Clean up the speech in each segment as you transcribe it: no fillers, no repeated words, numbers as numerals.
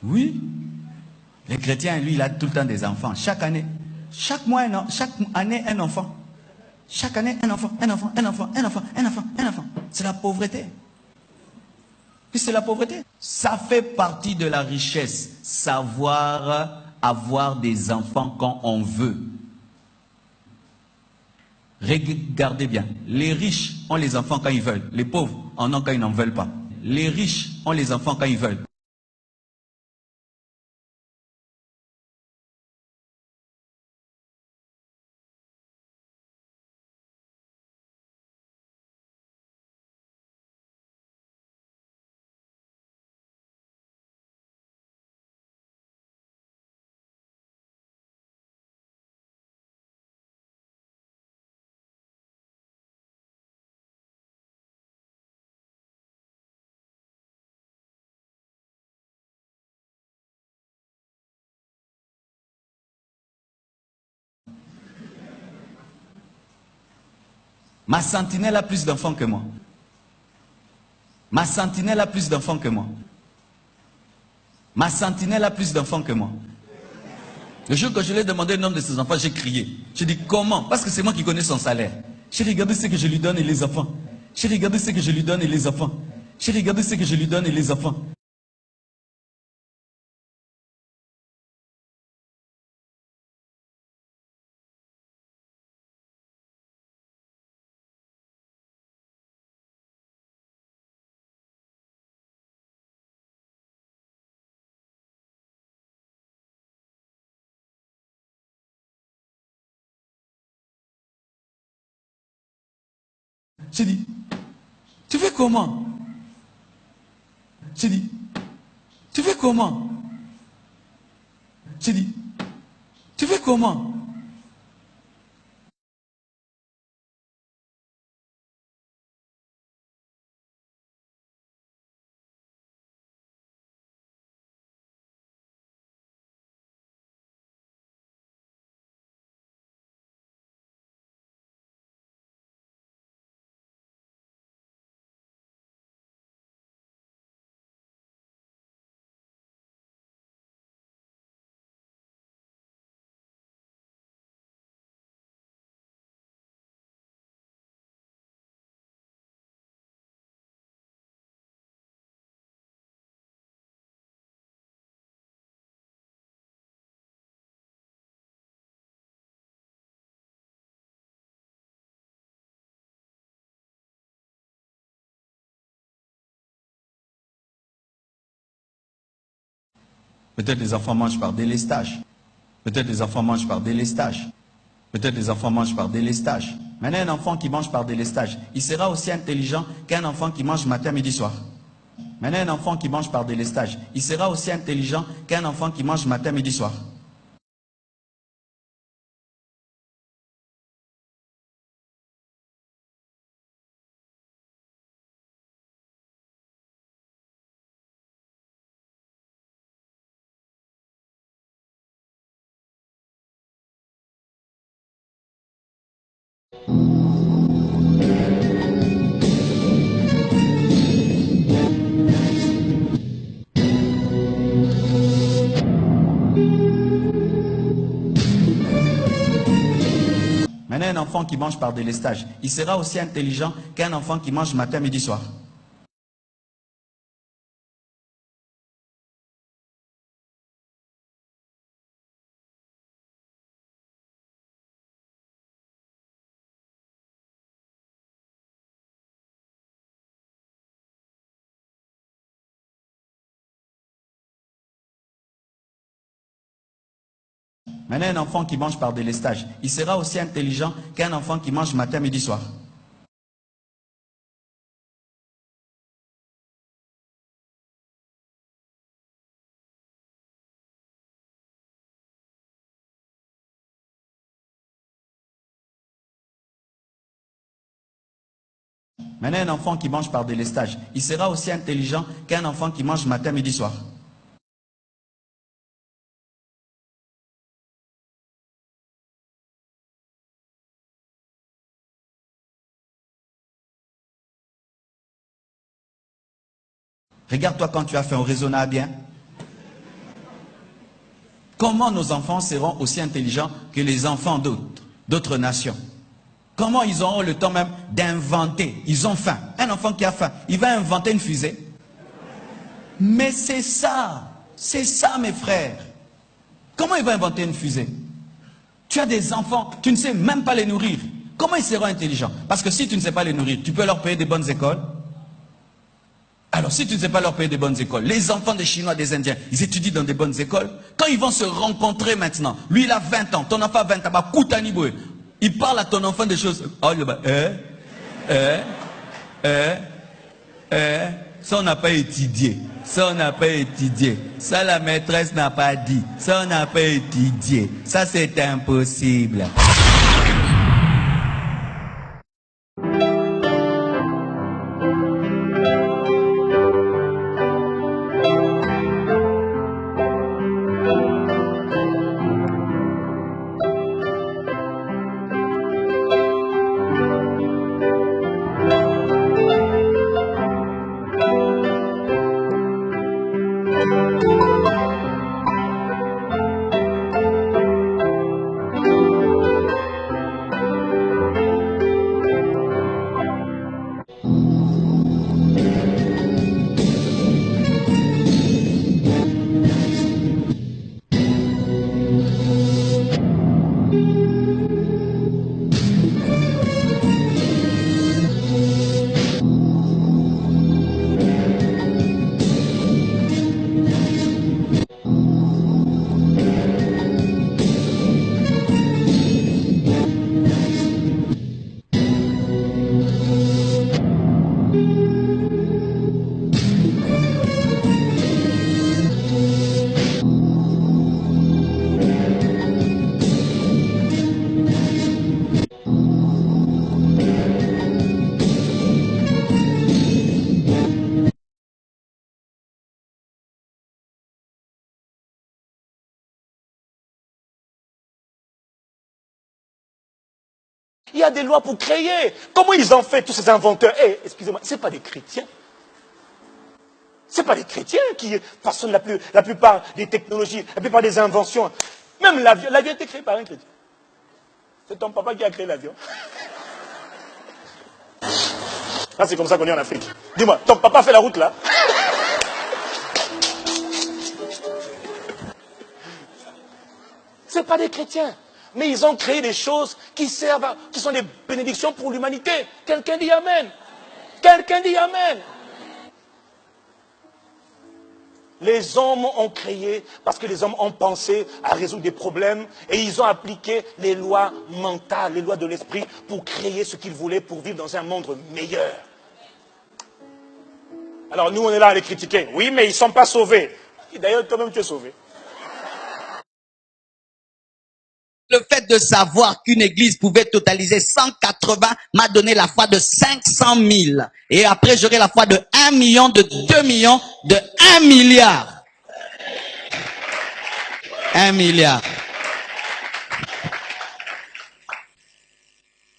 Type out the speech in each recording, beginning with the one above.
Oui. Les chrétiens, lui, il a tout le temps des enfants. Chaque année. Chaque mois, chaque année, un enfant. Chaque année, un enfant, un enfant, un enfant, un enfant, un enfant, un enfant. C'est la pauvreté. Puis c'est la pauvreté. Ça fait partie de la richesse. Savoir avoir des enfants quand on veut. Regardez bien. Les riches ont les enfants quand ils veulent. Les pauvres en ont quand ils n'en veulent pas. Les riches ont les enfants quand ils veulent. Ma sentinelle a plus d'enfants que moi. Ma sentinelle a plus d'enfants que moi. Ma sentinelle a plus d'enfants que moi. Le jour que je lui ai demandé le nombre de ses enfants, j'ai crié. J'ai dit comment? Parce que c'est moi qui connais son salaire. J'ai regardé ce que je lui donne et les enfants. J'ai regardé ce que je lui donne et les enfants. J'ai regardé ce que je lui donne et les enfants. J'ai dit, tu fais comment? J'ai dit, tu fais comment? J'ai dit, tu fais comment? Peut-être les enfants mangent par délestage. Peut-être les enfants mangent par délestage. Peut-être les enfants mangent par délestage. Maintenant, un enfant qui mange par délestage, il sera aussi intelligent qu'un enfant qui mange matin, midi, soir. Maintenant, un enfant qui mange par délestage, il sera aussi intelligent qu'un enfant qui mange matin, midi, soir. Maintenant, un enfant qui mange par délestage, il sera aussi intelligent qu'un enfant qui mange matin, midi, soir. Maintenant, un enfant qui mange par délestage, il sera aussi intelligent qu'un enfant qui mange matin, midi, soir. Maintenant, un enfant qui mange par délestage, il sera aussi intelligent qu'un enfant qui mange matin, midi, soir. Regarde-toi quand tu as fait, on raisonna bien. comment nos enfants seront aussi intelligents que les enfants d'autres nations? Comment ils auront le temps même d'inventer? Ils ont faim. Un enfant qui a faim, il va inventer une fusée. Mais c'est ça mes frères. Comment il va inventer une fusée? Tu as des enfants, tu ne sais même pas les nourrir. Comment ils seront intelligents? Parce que si tu ne sais pas les nourrir, tu peux leur payer des bonnes écoles. Alors si tu ne sais pas leur payer des bonnes écoles, les enfants des Chinois, des Indiens, ils étudient dans des bonnes écoles. Quand ils vont se rencontrer maintenant, lui il a 20 ans, ton enfant a 20 ans, bah, Koutaniboué. Il parle à ton enfant des choses. Oh, ça on n'a pas étudié. Ça on n'a pas étudié. Ça la maîtresse n'a pas dit. Ça on n'a pas étudié. Ça c'est impossible. Il y a des lois pour créer. Comment ils ont fait, tous ces inventeurs? Excusez-moi, ce n'est pas des chrétiens. Ce n'est pas des chrétiens qui façonnent la plupart des technologies, la plupart des inventions. Même l'avion a été créé par un chrétien. C'est ton papa qui a créé l'avion. Là, c'est comme ça qu'on est en Afrique. Dis-moi, ton papa fait la route là? Ce n'est pas des chrétiens. Mais ils ont créé des choses qui servent, qui sont des bénédictions pour l'humanité. Quelqu'un dit Amen. Quelqu'un dit Amen. Les hommes ont créé parce que les hommes ont pensé à résoudre des problèmes et ils ont appliqué les lois mentales, les lois de l'esprit pour créer ce qu'ils voulaient pour vivre dans un monde meilleur. Alors nous, on est là à les critiquer. Oui, mais ils ne sont pas sauvés. D'ailleurs, toi-même, tu es sauvé. Le fait de savoir qu'une église pouvait totaliser 180 m'a donné la foi de 500 000. Et après, j'aurai la foi de 1 million, de 2 millions, de 1 milliard. 1 milliard.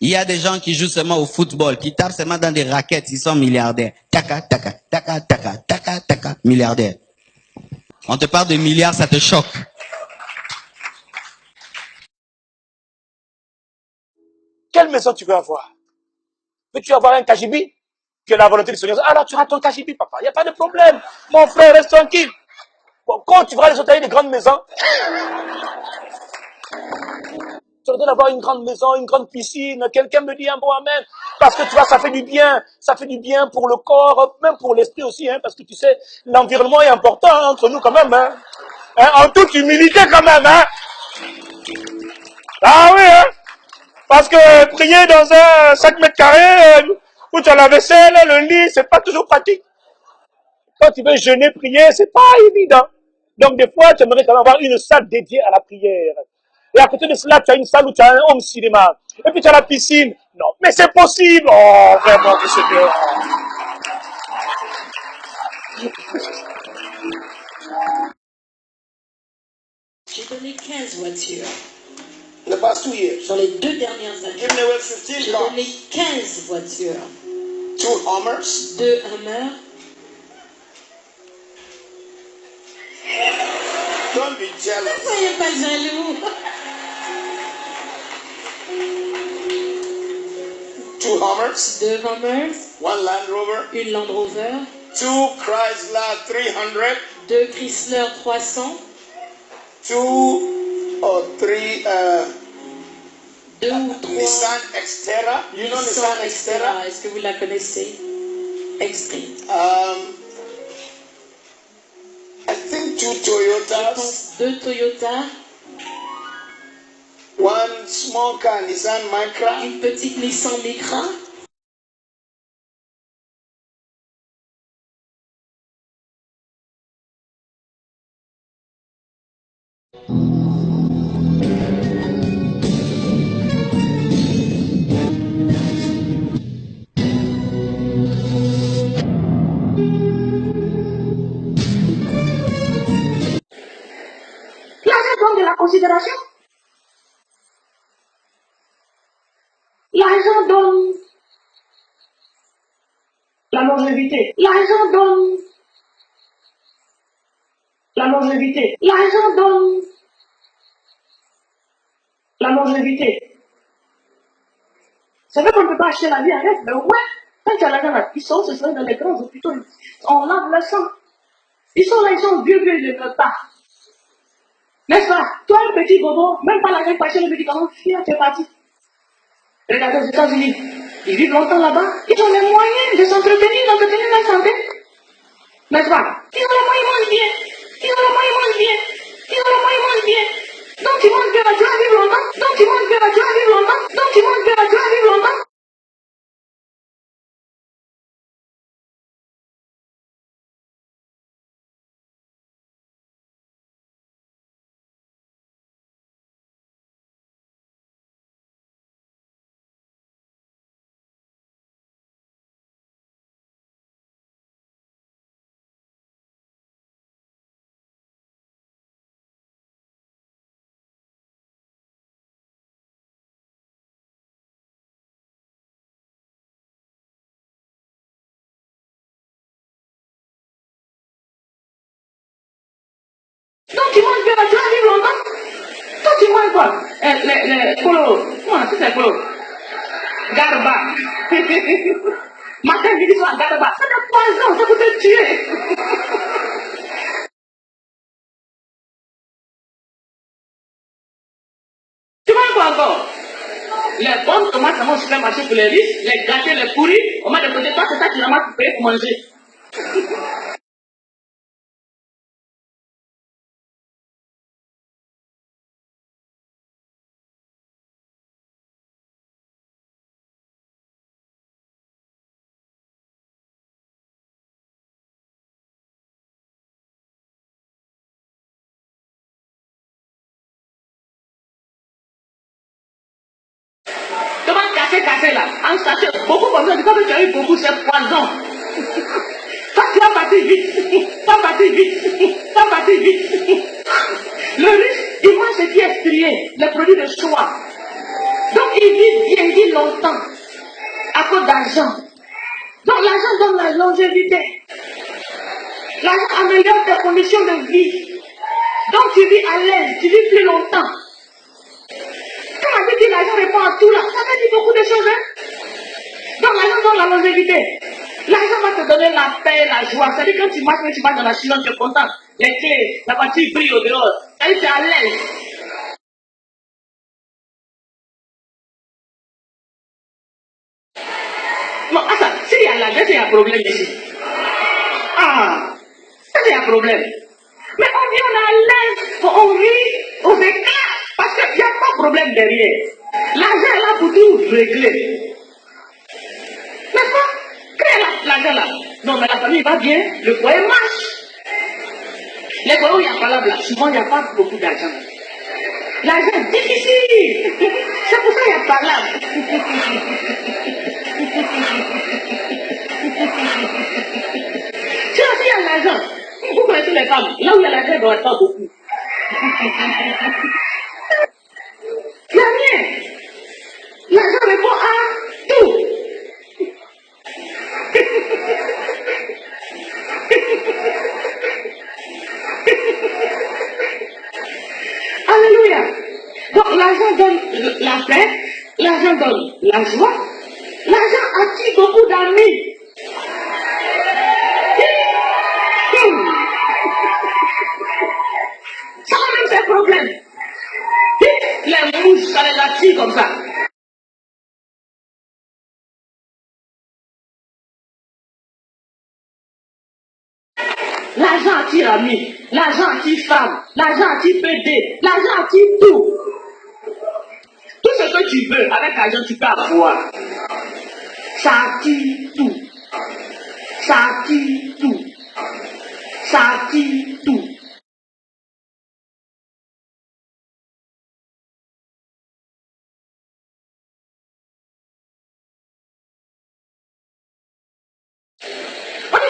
Il y a des gens qui jouent seulement au football, qui tapent seulement dans des raquettes, ils sont milliardaires. Taka, taka, taka, taka, taka, taka, milliardaires. On te parle de milliards, ça te choque. Quelle maison tu veux avoir? Veux-tu avoir un cagibi? Que la volonté du Seigneur. Alors tu auras ton cagibi, papa. Il n'y a pas de problème. Mon frère, reste tranquille. Bon, quand tu verras les hôtels des grandes maisons, tu auras d'avoir une grande maison, une grande piscine. Quelqu'un me dit un bon amen. Parce que tu vois, ça fait du bien. Ça fait du bien pour le corps, même pour l'esprit aussi. Hein, parce que tu sais, l'environnement est important hein, entre nous quand même. Hein. En toute humilité quand même. Hein. Ah oui, hein. Parce que prier dans un 5 mètres carrés, où tu as la vaisselle, le lit, c'est pas toujours pratique. Quand tu veux jeûner, prier, c'est pas évident. Donc des fois, tu aimerais quand même avoir une salle dédiée à la prière. Et à côté de cela, tu as une salle où tu as un home cinéma. Et puis tu as la piscine. Non, mais c'est possible. Oh, vraiment, que c'est bien. J'ai donné 15 voitures. The past 2 years. Dans les 2 dernières années. Given away 15 J'ai cars. donné 15 voitures. 2 Hummers. 2 Hummer. Don't be Ne jealous. soyez pas jaloux. 2 Hummers, 2 Hummers, 1 Land Rover, une Land Rover, 2 Chrysler 300, 2 Chrysler 300, 2 or 3 2 ou 3 Nissan Xterra. You know Nissan Xterra? Est-ce que vous la connaissez? Extreme. I think 2 Je Toyotas, pense 2 Toyota, 1 small car Nissan Micra, une petite Nissan Micra. L'argent donne de la considération. L'argent donne la longévité. L'argent donne la longévité. L'argent donne la longévité. C'est vrai qu'on ne peut pas acheter la vie avec, mais ouais, quand tu as l'argent là, ils sont, ce serait dans les grands hôpitaux, on lave le sang. Ils sont là, ils sont vieux, ils ne veulent pas. N'est-ce pas? Toi, un petit bobo, même pas l'argent pour acheter le médicament, fier, tu es parti. Regardez aux États-Unis, ils vivent longtemps là-bas, ils ont les moyens de s'entretenir, d'entretenir leur santé. N'est-ce pas? Ils ont les moyens, ils mangent bien. Ils ont les moyens, ils mangent bien. Ils ont les moyens, ils mangent bien. Donc tu manges bien, tu vas vivre longtemps. Donc tu manges bien, tu vas vivre longtemps. Donc tu manges bien, tu vas vivre longtemps. Donc tu manges bien, tu vas vivre longtemps. Donc tu manges quoi? Les polo. Comment c'est polo? Garba. Matin, midi, soir, garba. Ça fait 3 ans, ça peut te tuer. Tu manges quoi encore? Les bonnes tomates, ça va au supermarché pour les riches, les gâtés, les pourris, on met de côté, toi, c'est ça que tu ramasses pour payer pour manger. Tomate cassée là, en sachet, beaucoup comme ça, quand tu as eu beaucoup, c'est poison. Toi, tu vas partir vite, pas partir vite, pas partir vite. Le riche, il mange ce qui est strié, les produits de choix. Donc, il vit bien, il vit longtemps, à cause d'argent. Donc, l'argent donne la longévité. L'argent améliore tes conditions de vie. Donc, tu vis à l'aise, tu vis plus longtemps. Quand on dit que l'argent répond à tout là, ça veut dire beaucoup de choses, hein? Donc l'argent donne la longévité. L'argent va te donner la paix, la joie. C'est-à-dire quand tu marches dans la chinoise, tu es content. Les clés, la voiture brille au dehors. C'est-à-dire tu es à l'aise. Non, ça, s'il y a l'argent, c'est un problème ici. Ah, ça c'est un problème. Mais on vit, on est à l'aise, on vit aux éclats. Parce qu'il n'y a pas de problème derrière. L'argent est là pour tout régler. N'est-ce pas? Quand il y a l'argent là, non mais la famille va bien, le foyer marche. Les foyers où il y a pas là, souvent il n'y a pas beaucoup d'argent. L'argent est difficile. C'est pour ça qu'il y a pas là. Tu vois, s'il y a l'argent, vous connaissez les femmes, là où il y a l'argent, il ne doit pas beaucoup. Il n'y a rien. L'argent répond à tout. Donc l'argent donne la paix, l'argent donne la joie, l'argent attire beaucoup d'amis. Ça a même ses problèmes. Les mouches, ça les attire comme ça. L'argent attire amis, l'argent attire femme, l'argent attire PD, l'argent attire tout. Tout ce que tu veux, avec l'argent, tu peux avoir. Ça attire tout. Ça attire tout. Ça attire tout.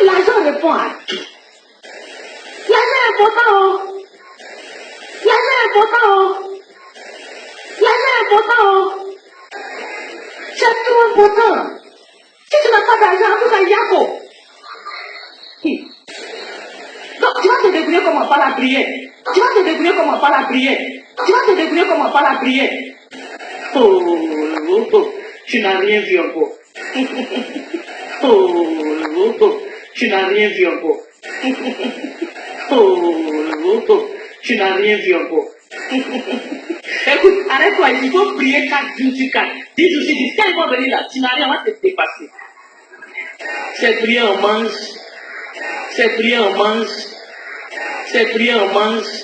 L'argent répond à tout. L'argent est important. L'argent est important. L'argent est important. C'est tout important. Si tu n'as pas d'argent, tout ça, il y a quoi? Donc, tu vas te débrouiller comment par la prière. Tu vas te débrouiller comment par la prière. Tu vas te débrouiller comment par la prière. Oh, tu n'as rien vu encore. Oh, tu n'as rien vu encore. Oh, tu n'as rien vu encore. Écoute, arrête-toi, il faut prier 4 jours sur 4. 10 jours sur 10. Quand ils vont venir là, tu n'as rien, on va te dépasser. C'est prier en mange. C'est prier en mange. C'est prier en mange.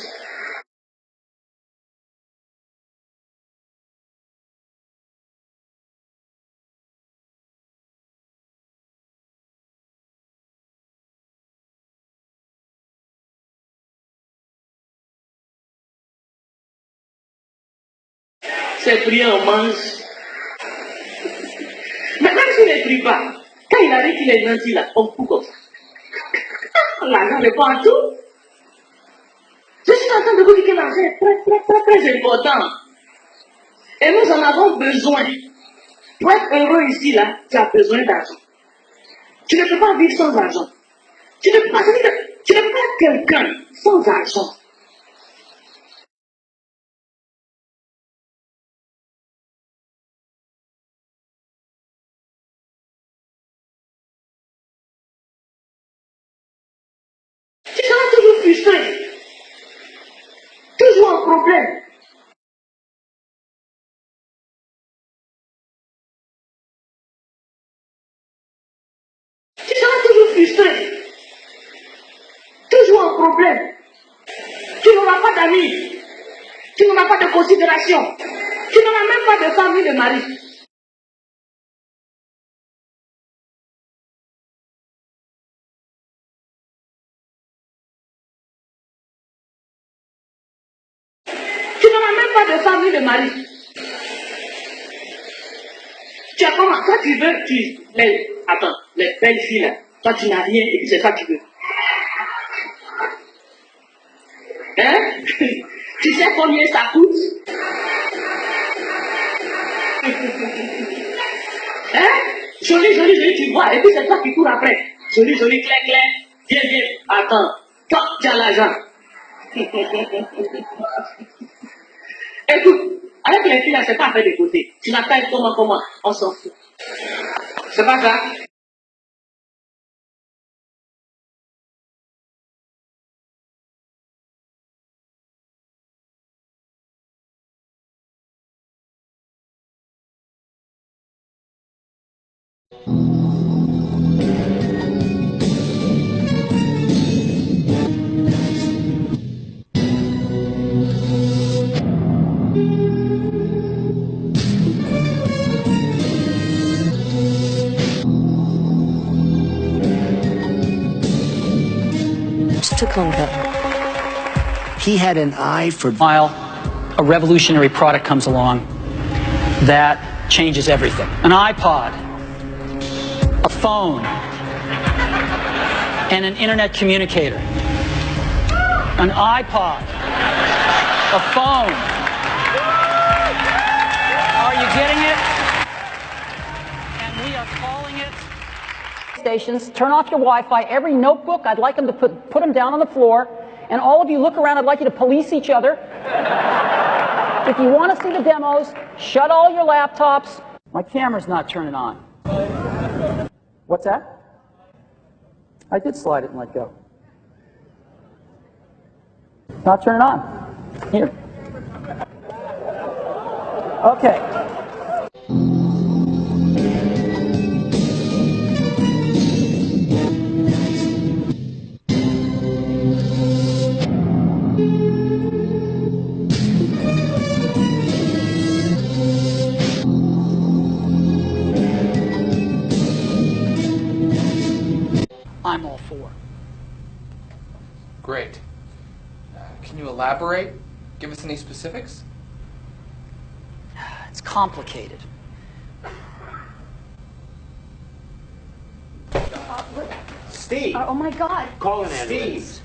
C'est prier en mange. Mais même s'il ne prie pas, quand il arrive qu'il est gentil là, on coupe comme ça. L'argent répond à tout. Je suis en train de vous dire que l'argent est très important. Et nous en avons besoin. Pour être heureux ici, là, tu as besoin d'argent. Tu ne peux pas vivre sans argent. Tu ne peux pas être quelqu'un sans argent. Tu seras toujours frustré. Toujours un problème. Tu seras toujours frustré. Toujours un problème. Tu n'auras pas d'amis. Tu n'auras pas de considération. Tu n'auras même pas de femme ni de mari. Tu n'auras même pas de femme ni de mari. Tu as comment? Toi tu veux, les belles filles là, toi tu n'as rien et puis c'est ça que tu veux. Hein? Tu sais combien ça coûte? Hein? Joli, tu vois, et puis c'est toi qui cours après. Joli, clair, viens, attends, toi tu as l'argent. Écoute, avec les filles là, c'est pas à faire de côté. Tu m'appelles comment, on s'en fout. C'est pas ça? He had an eye for... While a revolutionary product comes along that changes everything. An iPod, a phone, and an internet communicator. An iPod, a phone. Are you getting it? And we are calling it... Stations, turn off your Wi-Fi. Every notebook, I'd like them to put them down on the floor. And all of you look around, I'd like you to police each other. If you want to see the demos, shut all your laptops. My camera's not turning on. What's that? I did slide it and let go. Not turning on. Here. Okay. I'm all for. Great. Can you elaborate? Give us any specifics? It's complicated. Steve, Oh my God. call an ambulance.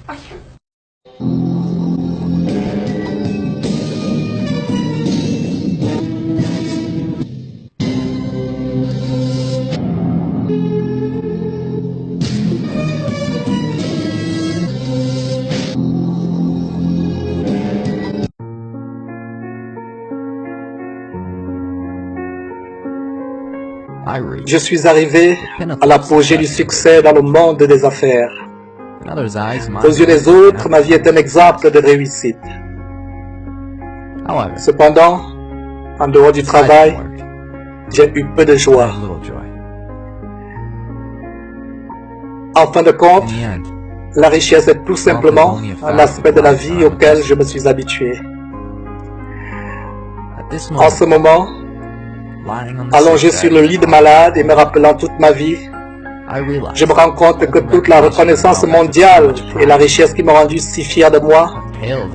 Je suis arrivé à l'apogée du succès dans le monde des affaires. Aux yeux des autres, ma vie est un exemple de réussite. Cependant, en dehors du travail, j'ai eu peu de joie. En fin de compte, la richesse est tout simplement un aspect de la vie auquel je me suis habitué. En ce moment, allongé sur le lit de malade et me rappelant toute ma vie, je me rends compte que toute la reconnaissance mondiale et la richesse qui m'ont rendu si fier de moi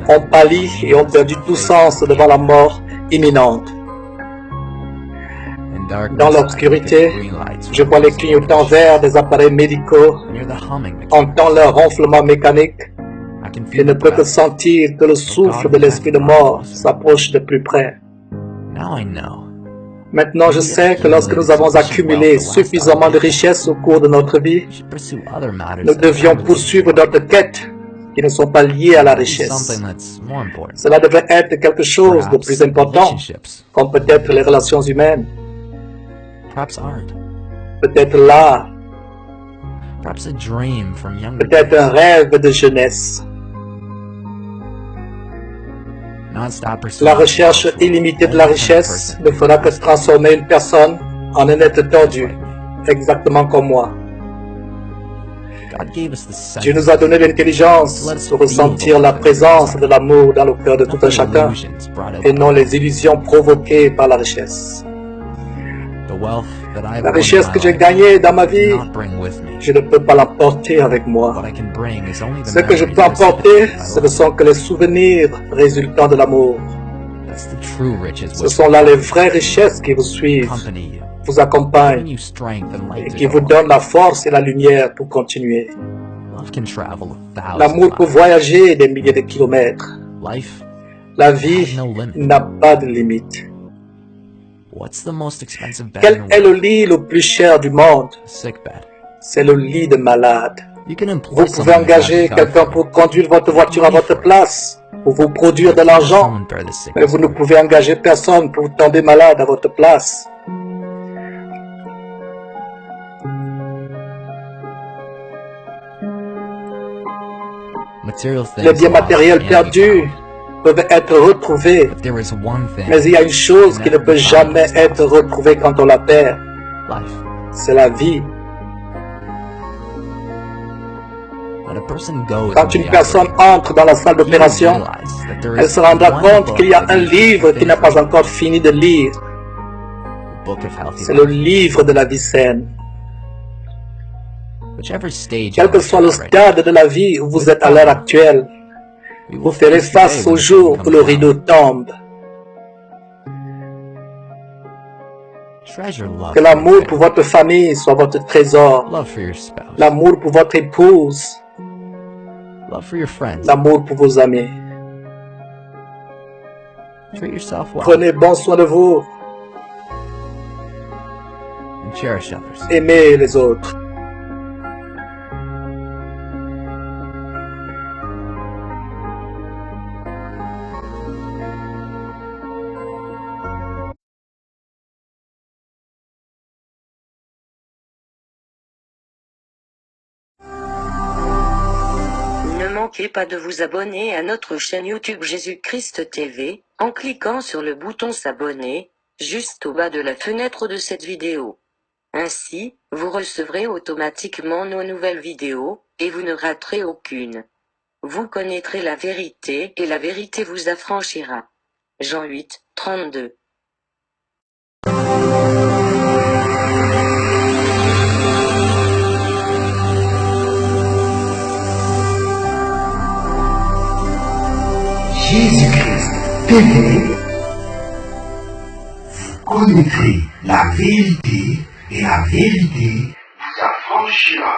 ont pâli et ont perdu tout sens devant la mort imminente. Dans l'obscurité, je vois les clignotants verts des appareils médicaux, entends leur ronflement mécanique et ne peux que sentir que le souffle de l'esprit de mort s'approche de plus près. Maintenant, je sais que lorsque nous avons accumulé suffisamment de richesses au cours de notre vie, nous devions poursuivre d'autres quêtes qui ne sont pas liées à la richesse. Cela devrait être quelque chose de plus important, comme peut-être les relations humaines, peut-être l'art, peut-être un rêve de jeunesse. La recherche illimitée de la richesse ne fera que transformer une personne en un être tordu, exactement comme moi. Dieu nous a donné l'intelligence pour ressentir la présence de l'amour dans le cœur de tout un chacun et non les illusions provoquées par la richesse. La richesse que j'ai gagnée dans ma vie, je ne peux pas l'emporter avec moi. Ce que je peux emporter, ce ne sont que les souvenirs résultant de l'amour. Ce sont là les vraies richesses qui vous suivent, vous accompagnent et qui vous donnent la force et la lumière pour continuer. L'amour peut voyager des milliers de kilomètres. La vie n'a pas de limite. Quel est le lit le plus cher du monde? C'est le lit de malade. Vous pouvez engager quelqu'un pour conduire votre voiture à votre place, pour vous produire de l'argent, mais vous ne pouvez engager personne pour tomber malade à votre place. Les biens matériels perdus peuvent être retrouvés, mais il y a une chose qui ne peut jamais être retrouvée quand on la perd, c'est la vie. Quand une personne entre dans la salle d'opération, elle se rendra compte qu'il y a un livre qu'il n'a pas encore fini de lire. C'est le livre de la vie saine. Quel que soit le stade de la vie où vous êtes à l'heure actuelle, vous ferez face au jour où le rideau tombe. Que l'amour pour votre famille soit votre trésor. L'amour pour votre épouse. L'amour pour vos amis. Prenez bon soin de vous. Aimez les autres. manquez pas de vous abonner à notre chaîne YouTube Jésus-Christ TV, en cliquant sur le bouton s'abonner, juste au bas de la fenêtre de cette vidéo. Ainsi, vous recevrez automatiquement nos nouvelles vidéos, et vous ne raterez aucune. Vous connaîtrez la vérité et la vérité vous affranchira. Jean 8, 32. Jésus-Christ TV, vous connaîtrez la vérité et la vérité vous affranchira.